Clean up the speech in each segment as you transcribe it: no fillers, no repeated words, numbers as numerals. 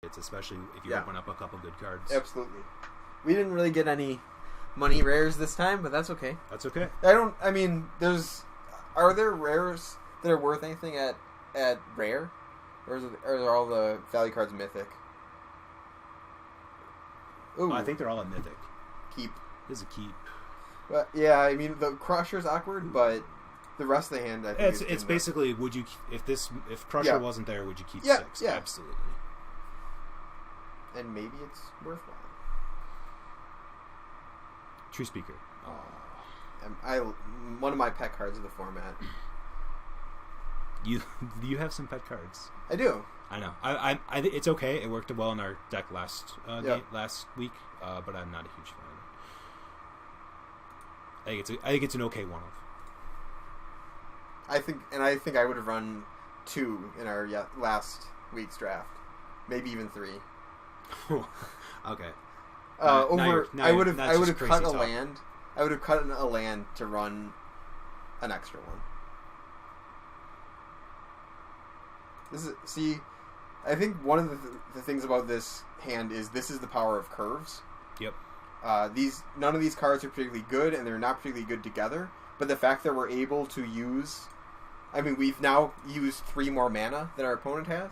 benefits, especially if you open up a couple good cards. Absolutely. We didn't really get any money rares this time, but that's okay. That's okay. Are there rares that are worth anything at rare? Or are all the value cards mythic? Ooh. I think they're all a mythic. Keep. This is a keep. But, yeah, I mean, the Crusher's awkward, but the rest of the hand, I think it's basically, would you, if Crusher wasn't there, would you keep 6? Yeah. Absolutely. And maybe it's worthwhile. True Speaker. One of my pet cards of the format. You have some pet cards. I do. I know. I it's okay. It worked well in our deck last week, but I'm not a huge fan of it. I think it's an okay one of. I think I would have run 2 in our last week's draft, maybe even 3. Okay. I would have cut a land. I would have cut a land to run an extra one. I think one of the things about this hand is this is the power of curves. Yep. None of these cards are particularly good, and they're not particularly good together. But the fact that we're able to use, we've now used 3 more mana than our opponent has.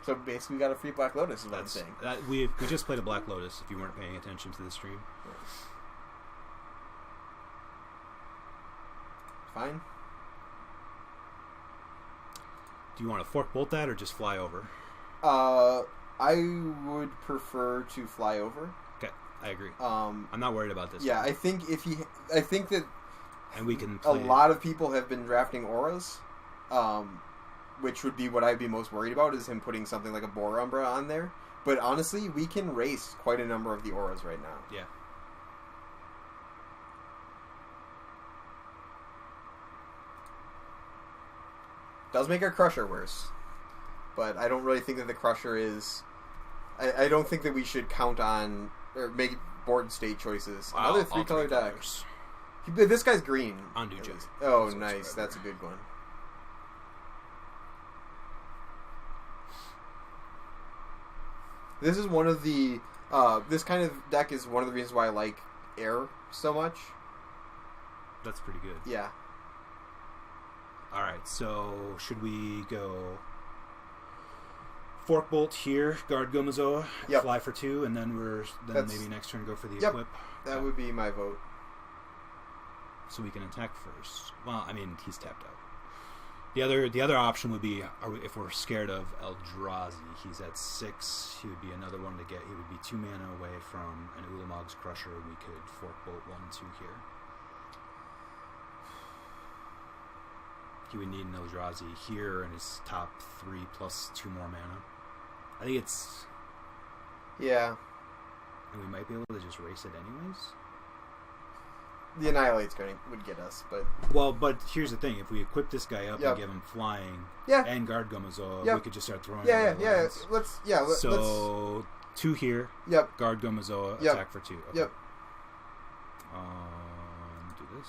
So basically, we got a free Black Lotus. Is what I'm saying. We just played a Black Lotus. If you weren't paying attention to the stream. Fine. Do you want to fork bolt that or just fly over? I would prefer to fly over. Okay, I agree. I'm not worried about this. Yeah, one. I think that, and we can. A lot of people have been drafting auras, which would be what I'd be most worried about is him putting something like a Boar Umbra on there. But honestly, we can race quite a number of the auras right now. Yeah. Does make our Crusher worse, but I don't really think that the Crusher is. I don't think that we should count on or make board state choices. Wow, another 3-color deck. This guy's green. Undo Jet. Oh, nice. That's a good one. This is one of the. This kind of deck is one of the reasons why I like Air so much. That's pretty good. Yeah. Alright, so should we go Fork Bolt here, guard Gomazoa, fly for 2, and then maybe next turn go for the equip? That would be my vote. So we can attack first. Well, he's tapped out. The other option would be if we're scared of Eldrazi. He's at 6. He would be another one to get. He would be 2 mana away from an Ulamog's Crusher. We could Fork Bolt 1-2 here. He would need an Eldrazi here in his top 3 plus 2 more mana. I think it's... Yeah. And we might be able to just race it anyways. The Annihilate's would get us, but... Well, but here's the thing. If we equip this guy up and give him flying and guard Gomazoa, we could just start throwing Let's 2 here. Yep. Guard Gomazoa, attack for 2. Okay. Yep. Do this.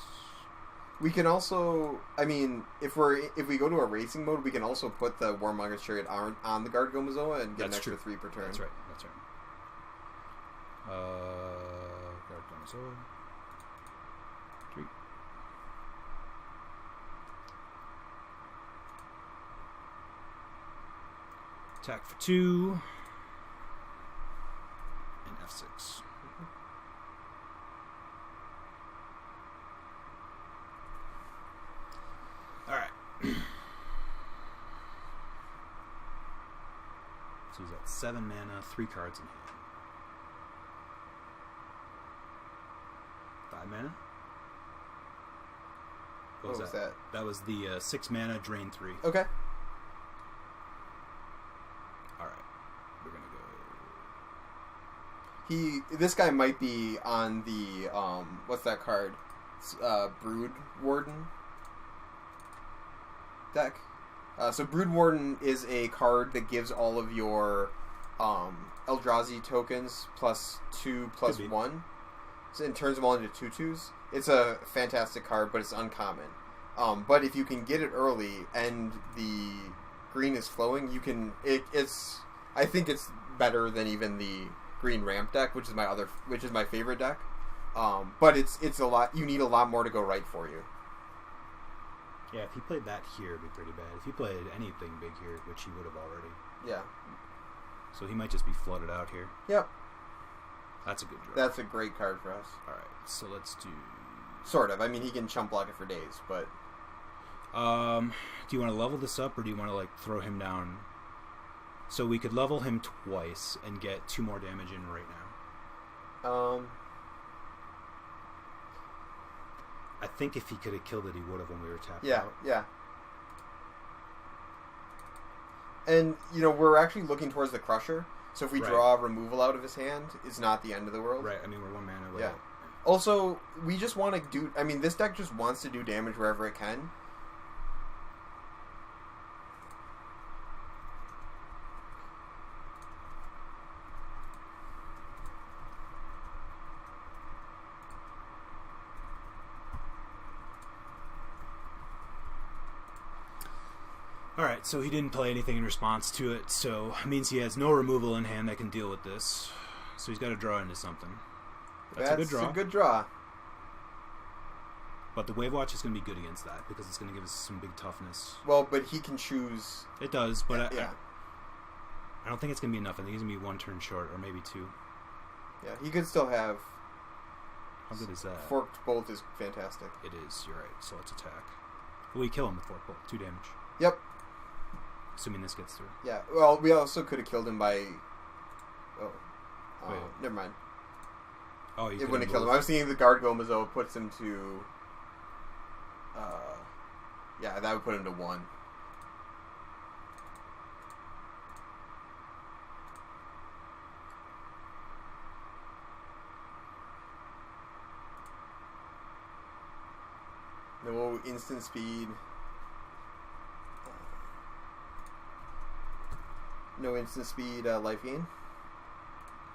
We can also, if we go to a racing mode, we can also put the Warmonger's Chariot on the Guard Gomazoa and get an extra 3 per turn. That's right. Guard Gomazoa. 3. Attack for 2. And F6. Alright. So he's at 7 mana, 3 cards in hand. 5 mana? What was that? That was the 6 mana, drain 3. Okay. Alright. We're gonna go... This guy might be on the, what's that card? Brood Warden deck. So Brood Warden is a card that gives all of your Eldrazi tokens +2/+1. So it turns them all into 2/2s. It's a fantastic card, but it's uncommon. But if you can get it early, and the green is flowing, you can. It's. I think it's better than even the green ramp deck, which is my favorite deck. But it's a lot. You need a lot more to go right for you. Yeah, if he played that here, it'd be pretty bad. If he played anything big here, which he would have already. Yeah. So he might just be flooded out here. Yep. That's a good draw. That's a great card for us. All right, so let's do. Sort of. I mean, he can chump block it for days, but. Do you want to level this up, or do you want to like throw him down? So we could level him twice and get 2 more damage in right now. I think if he could have killed it, he would have when we were tapped out. Yeah. And, we're actually looking towards the Crusher, so if we draw removal out of his hand, it's not the end of the world. Right, I mean, we're 1 mana away. Yeah. Also, we just want to do... I mean, this deck just wants to do damage wherever it can. Alright, so he didn't play anything in response to it, so it means he has no removal in hand that can deal with this. So he's got to draw into something. That's a good draw. That's a good draw. But the Wave Watch is going to be good against that, because it's going to give us some big toughness. Well, but he can choose... It does, but yeah. I don't think it's going to be enough. I think he's going to be 1 turn short, or maybe 2. Yeah, he could still have... How good is that? Forked Bolt is fantastic. It is, you're right. So let's attack. We kill him with Forked Bolt. 2 damage. Yep. Assuming this gets through. Yeah, well, we also could have killed him by... Wait. Never mind. Oh, you it wouldn't have killed him. I was thinking the Guard Gomazo puts him to... yeah, that would put him to 1. No instant speed. No instant speed life gain?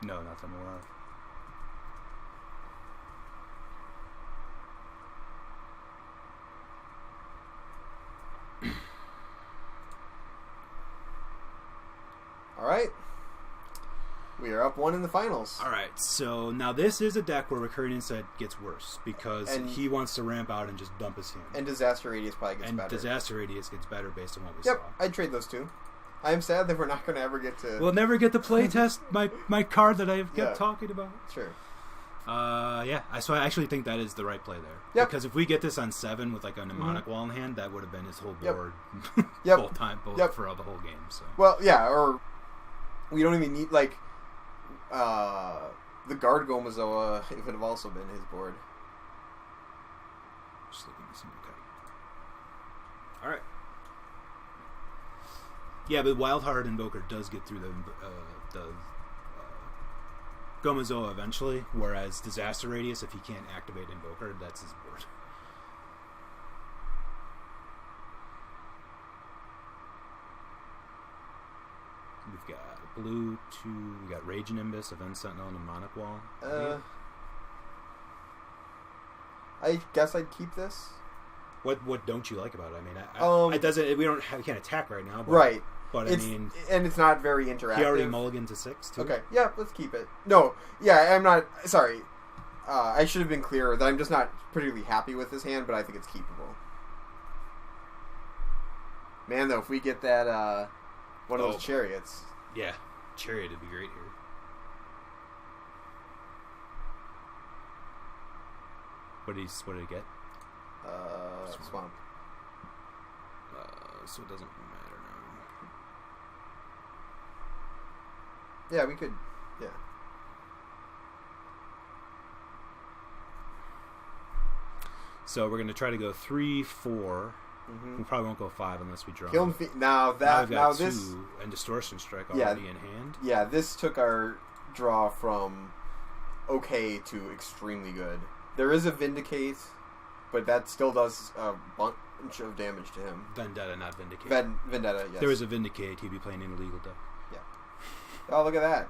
No, not that I'm aware of. Alright. We are up 1 in the finals. Alright, so now this is a deck where Recurring Insight gets worse, because he wants to ramp out and just dump his hand. And Disaster Radius probably gets better. And Disaster Radius gets better based on what we saw. Yep, I'd trade those 2. I'm sad that we're not going to ever get to... We'll never get to play test my card that I've kept talking about. Sure. So I actually think that is the right play there. Yep. Because if we get this on 7 with like a mnemonic wall in hand, that would have been his whole board both for the whole game. So. Well, yeah, or we don't even need, like, the Guard Gomazoa, it would have also been his board. Just looking at some, okay. Alright. Yeah, but Wildheart Invoker does get through the Gomazoa eventually, whereas Disaster Radius, if he can't activate Invoker, that's his board. We've got blue 2, we got Rage Nimbus, Event Sentinel, and a Mnemonic Wall. I guess I'd keep this. What don't you like about it? I mean, it doesn't. We can't attack right now. But, right. But and it's not very interactive. He already mulliganed to 6 too. Okay. Yeah, let's keep it. No. Yeah, I'm not. Sorry. I should have been clearer that I'm just not particularly happy with this hand, but I think it's keepable. Man, though, if we get that one of those chariots. Yeah, chariot would be great here. What did he get? Swamp. So it doesn't matter now. Yeah, we could. Yeah. So we're gonna try to go 3, 4. Mm-hmm. We probably won't go 5 unless we draw. Now this 2 and Distortion Strike already in hand. Yeah, this took our draw from okay to extremely good. There is a Vindicate, but that still does a bunch of damage to him. Vendetta, not Vindicate. Vendetta, yes. If there was a Vindicate, he'd be playing an illegal deck. Yeah. Oh, look at that.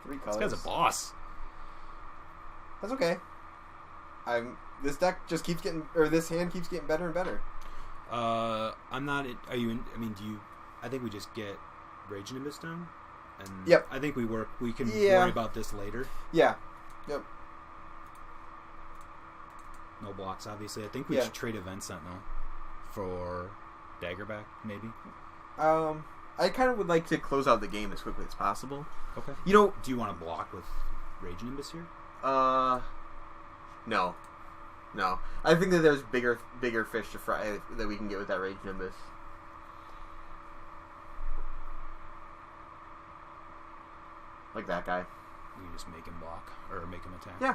3 colors. This guy's a boss. That's okay. This deck just keeps getting, or this hand keeps getting better and better. I'm not. Are you? Do you? I think we just get Rage Nimbus down. And Yep. I think we can worry about this later. Yeah. Yep. No blocks, obviously. I think we should trade Event Sentinel for Daggerback, maybe. I kind of would like to close out the game as quickly as possible. Okay. You know, do you want to block with Rage Nimbus here? No. I think that there's bigger fish to fry that we can get with that Rage Nimbus. Like that guy. You can just make him block or make him attack. Yeah.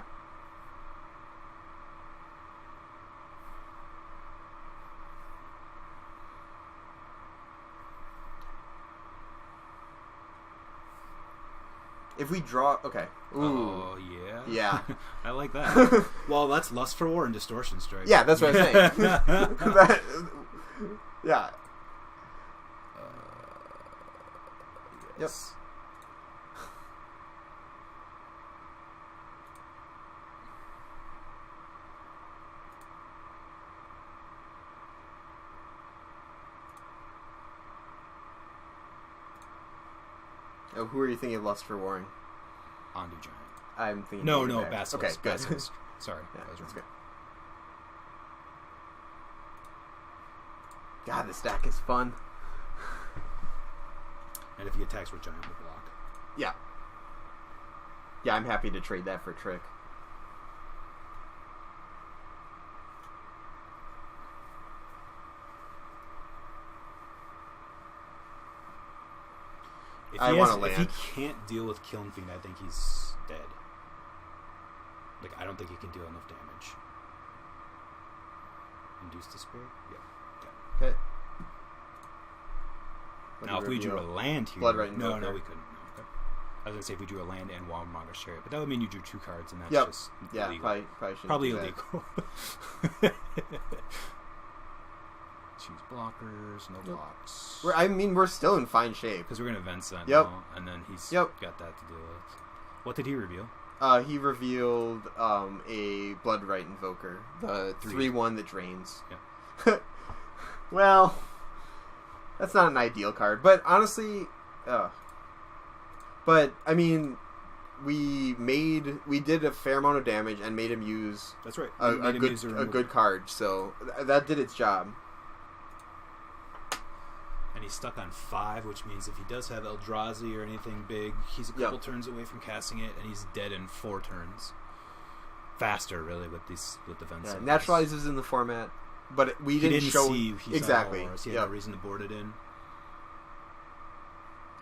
If we draw... Okay. Ooh. Oh, yeah? Yeah. I like that. Well, that's Lust for War and Distortion Strike. Yeah, that's what I'm saying. Yeah. Yes. Oh, who are you thinking of Lust for Warring? Ondu Giant. I'm thinking... No, Basilisk. Okay, good. Basilisk. Sorry. Yeah, that was that's wrong. good. God, this deck is fun. And if he attacks with Giant, we'll block. Yeah. Yeah, I'm happy to trade that for Trick. If he can't deal with Kiln Fiend, I think he's dead. Like, I don't think he can deal enough damage. Induce Despair? Yeah. Okay. Now, if we drew a land here... Blood Right no, Invoker. we couldn't. No, okay. I was going to say if we drew a land and Wildmonger's Chariot, but that would mean you drew 2 cards, and that's just illegal. Probably illegal. Choose blockers, no blocks. We're still in fine shape. Because we're going to Event Sentinel, and then he's got that to deal with. What did he reveal? He revealed a Blood Right Invoker, the 3/1 that drains. Yeah. Well, that's not an ideal card, but honestly, but I mean, we did a fair amount of damage and made him use. That's right. A good card, so that did its job. And he's stuck on 5, which means if he does have Eldrazi or anything big, he's a couple turns away from casting it, and he's dead in 4 turns. Faster, really, with the Event Sentinels. Naturalizes in the format, but we didn't show see he's exactly. On so he had no reason to board it in.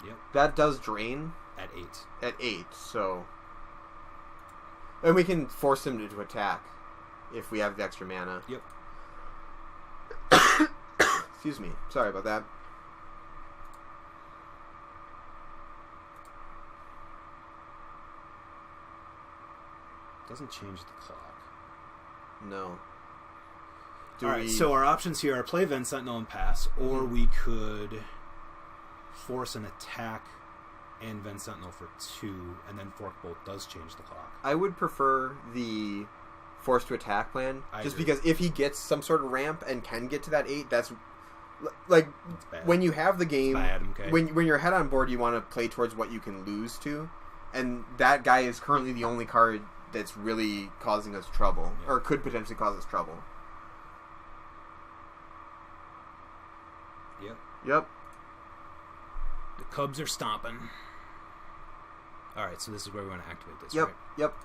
Yep. That does drain at 8. At 8, so, and we can force him to attack if we have the extra mana. Yep. Excuse me. Sorry about that. Doesn't change the clock. No. Alright, so our options here are play Event Sentinel and pass, or we could force an attack and Event Sentinel for 2, and then Fork Bolt does change the clock. I would prefer the force to attack plan, just agree. because if he gets some sort of ramp and can get to that 8, that's like when you have the game. Bad, okay. When you're head on board, you want to play towards what you can lose to, and that guy is currently the only card that's really causing us trouble, or could potentially cause us trouble. Yep. The Cubs are stomping. Alright, so this is where we want to activate this, Yep. right? Yep.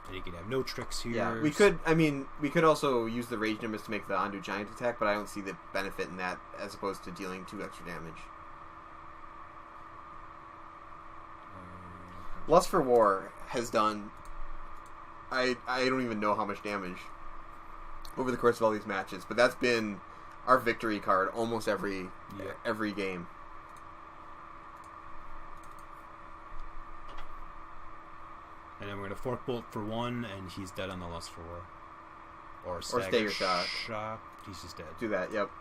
And you can have no tricks here. Yeah, we could also use the Rage Nimbus to make the Ondu Giant attack, but I don't see the benefit in that as opposed to dealing 2 extra damage. Lust for War has done... I don't even know how much damage over the course of all these matches, but that's been our victory card almost every game. And then we're going to Fork Bolt for 1, and he's dead on the Lust for War. Or Stagger Shock. He's just dead. Do that, yep.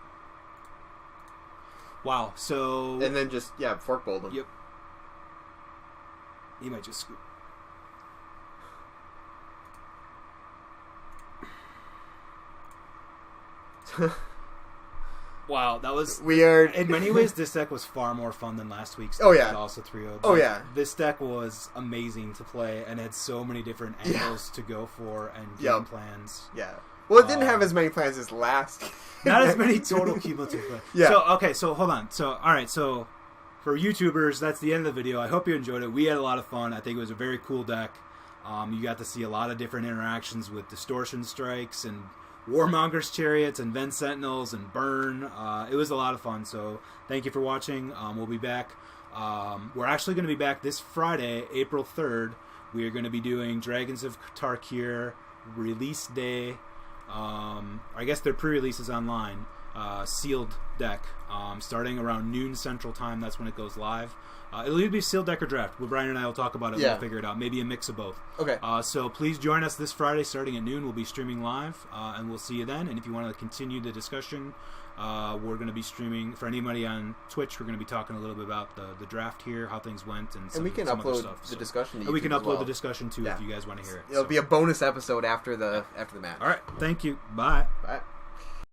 Wow, so... And then just, Fork Bolt him. Yep. He might just scoop. Wow, that was weird. In many ways, this deck was far more fun than last week's deck. Oh, yeah. But also 3-0. Oh, yeah. This deck was amazing to play and had so many different angles to go for and game plans. Yeah. Well, it didn't have as many plans as last. Not as many total cumulative plans. Yeah. So, okay, so hold on. So, all right, so for YouTubers, that's the end of the video. I hope you enjoyed it. We had a lot of fun. I think it was a very cool deck. You got to see a lot of different interactions with Distortion Strikes and Warmonger's Chariots and Ven Sentinels and Burn. It was a lot of fun, so thank you for watching. We'll be back. We're actually going to be back this Friday, April 3rd. We are going to be doing Dragons of Tarkir release day. I guess their pre-release is online. Sealed deck. Starting around noon Central Time. That's when it goes live. It'll either be sealed deck or draft. Well, Brian and I will talk about it. Yeah. We'll figure it out. Maybe a mix of both. Okay. So please join us this Friday starting at noon. We'll be streaming live, and we'll see you then. And if you want to continue the discussion, we're going to be streaming. For anybody on Twitch, we're going to be talking a little bit about the draft here, how things went, and we can some upload other stuff. the discussion to And we can YouTube as upload well. the discussion, too, if you guys want to hear it. It'll be a bonus episode after the match. All right. Thank you. Bye. Bye.